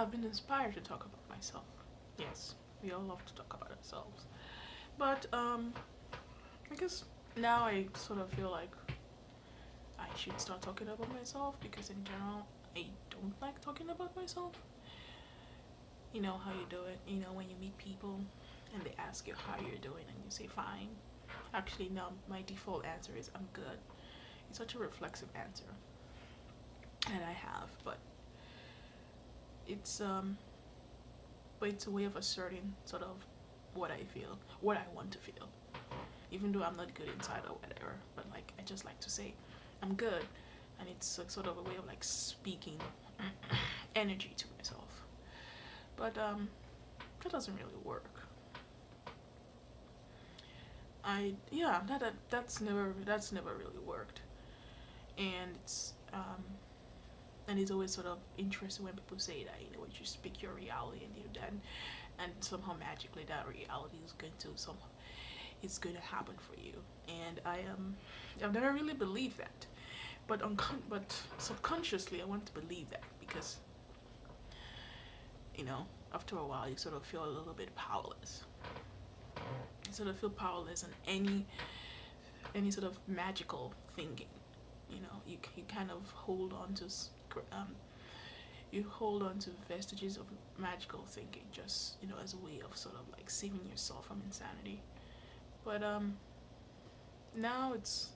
I've been inspired to talk about myself. Yes, we all love to talk about ourselves. But I guess now I sort of feel like I should start talking about myself because in general I don't like talking about myself. You know how you do it. You know when you meet people and they ask you how you're doing and you say fine. Actually, no, my default answer is I'm good. It's such a reflexive answer, and I have, it's um, but it's a way of asserting sort of what I feel, what I want to feel, even though I'm not good inside or whatever. But like I just like to say I'm good, and it's like sort of a way of like speaking energy to myself. But that doesn't really work. That's never really worked, and it's always sort of interesting when people say that, when you speak your reality and you then and somehow magically that reality is going to somehow it's going to happen for you. And I've never really believed that, but subconsciously I want to believe that because after a while you sort of feel a little bit powerless. You sort of feel powerless in any sort of magical thinking. You kind of hold on to um, you hold on to vestiges of magical thinking, just as a way of sort of like saving yourself from insanity. But now it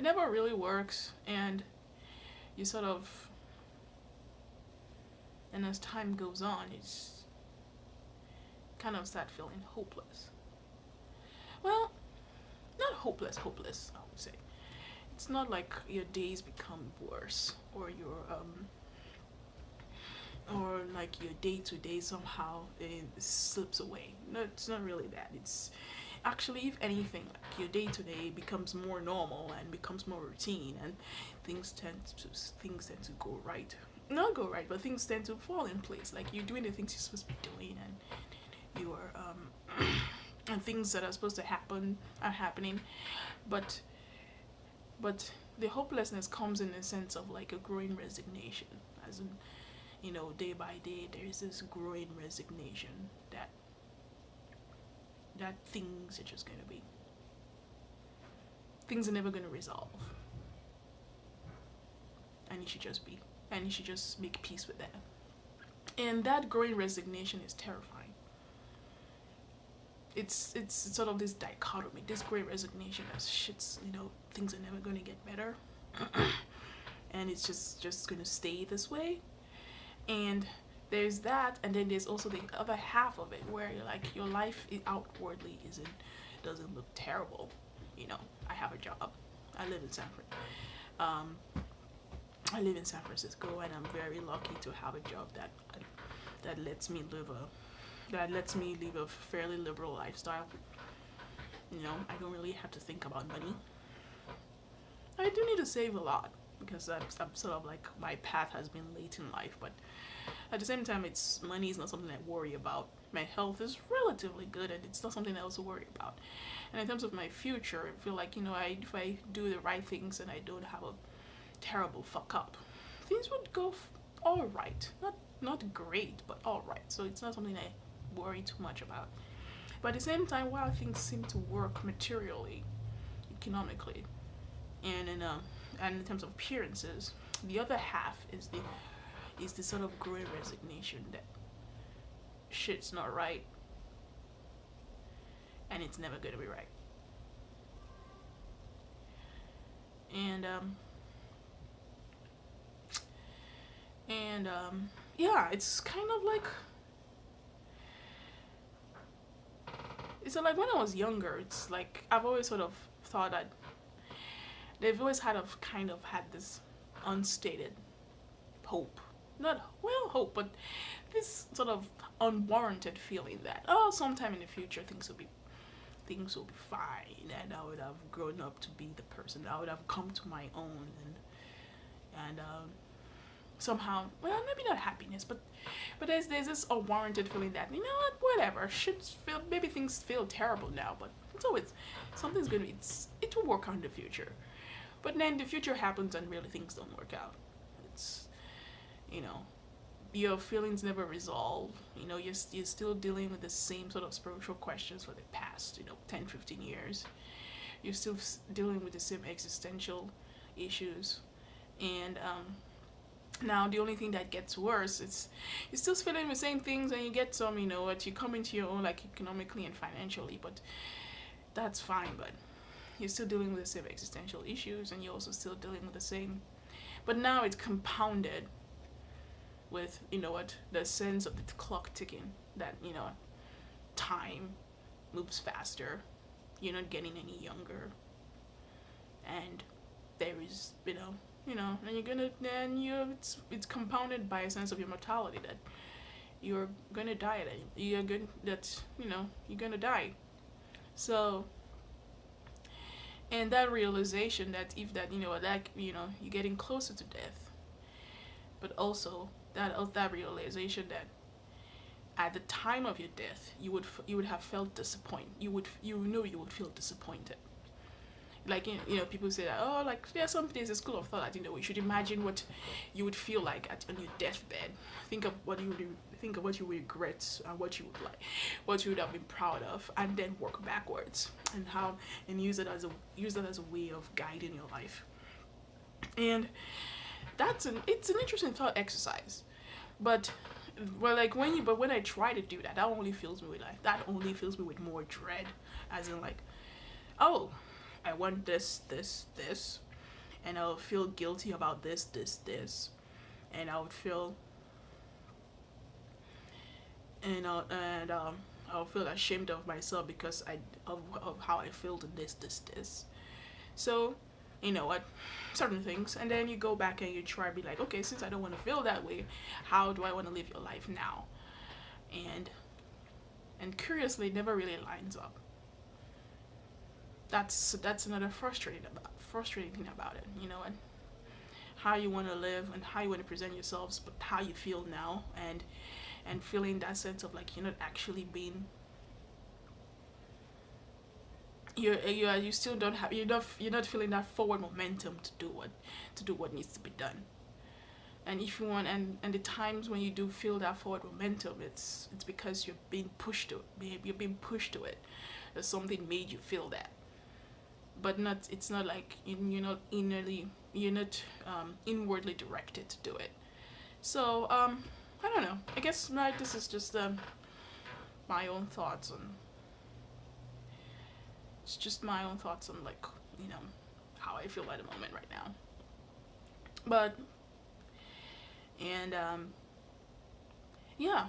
never really works, and you sort of and as time goes on, it's kind of start feeling hopeless. Well, not hopeless, I would say. It's not like your days become worse or like your day to day somehow it slips away. No, it's not really that. It's actually, if anything, like your day to day becomes more normal and becomes more routine, and things tend to go right. Not go right, but things tend to fall in place. Like you're doing the things you're supposed to be doing, and you are and things that are supposed to happen are happening. But the hopelessness comes in the sense of like a growing resignation, as in, day by day there is this growing resignation that things are just going to be, things are never going to resolve, and you should just be, and you should just make peace with that. And that growing resignation is terrifying. It's sort of this dichotomy, this great resignation as shit's, things are never going to get better, and it's just going to stay this way. And there's that, and then there's also the other half of it where you're like your life outwardly doesn't look terrible. I have a job. I live in I live in San Francisco, and I'm very lucky to have a job that lets me live a fairly liberal lifestyle. I don't really have to think about money. I do need to save a lot because I'm sort of like my path has been late in life, but at the same time, money is not something I worry about. My health is relatively good, and it's not something I also worry about. And in terms of my future, I feel like if I do the right things and I don't have a terrible fuck up, things would go all right. Not great, but all right. So it's not something I worry too much about. But at the same time, while things seem to work materially, economically, and in terms of appearances, the other half is the sort of growing resignation that shit's not right, and it's never gonna be right. And yeah, it's kind of like like when I was younger, it's like I've always sort of thought that they've always kind of had this unstated hope, not well hope, but this sort of unwarranted feeling that sometime in the future things will be fine, and I would have grown up to be the person, I would have come to my own, and somehow, well, maybe not happiness, but there's this unwarranted feeling that, whatever, maybe things feel terrible now, but it's always something's gonna be, it will work out in the future. But then the future happens and really things don't work out. you know, your feelings never resolve. You're still dealing with the same sort of spiritual questions for the past, 10, 15 years. You're still dealing with the same existential issues. And now the only thing that gets worse is you're still feeling the same things, and you get some, what you come into your own, like economically and financially, but that's fine. But you're still dealing with the same existential issues, and you're also still dealing with the same, but now it's compounded with, the sense of the clock ticking, that, time moves faster, you're not getting any younger, and there is, and it's compounded by a sense of your mortality, that you're gonna die, you're gonna die. So, and that realization that if that, you're getting closer to death, but also that realization that at the time of your death, you would have felt disappointed. You would feel disappointed. Like, people say that, oh, like, there are some days a school of thought that, you should imagine what you would feel like on your deathbed. Think of what you regret, and what you would have been proud of, and then work backwards, and use it as a way of guiding your life. And it's an interesting thought exercise. But when I try to do that, that only fills me with more dread, as in, like, oh, I want this, and I'll feel guilty about this, and I would feel, and I'll feel ashamed of myself because of how I feel to this. So, you know what, certain things, and then you go back and you try to be like, okay, since I don't want to feel that way, how do I want to live your life now? And curiously, it never really lines up. That's another frustrating thing about it, and how you want to live and how you want to present yourselves, but how you feel now, and feeling that sense of, like, you're not actually being, you still don't have, you're not feeling that forward momentum to do what needs to be done. And if you want, and the times when you do feel that forward momentum, it's because you're being pushed to it. That something made you feel that, but it's not like you're not inwardly directed to do it. So, I don't know, I guess, right, this is just my own thoughts on it's just my own thoughts on, like, how I feel at the moment right now. But, and yeah,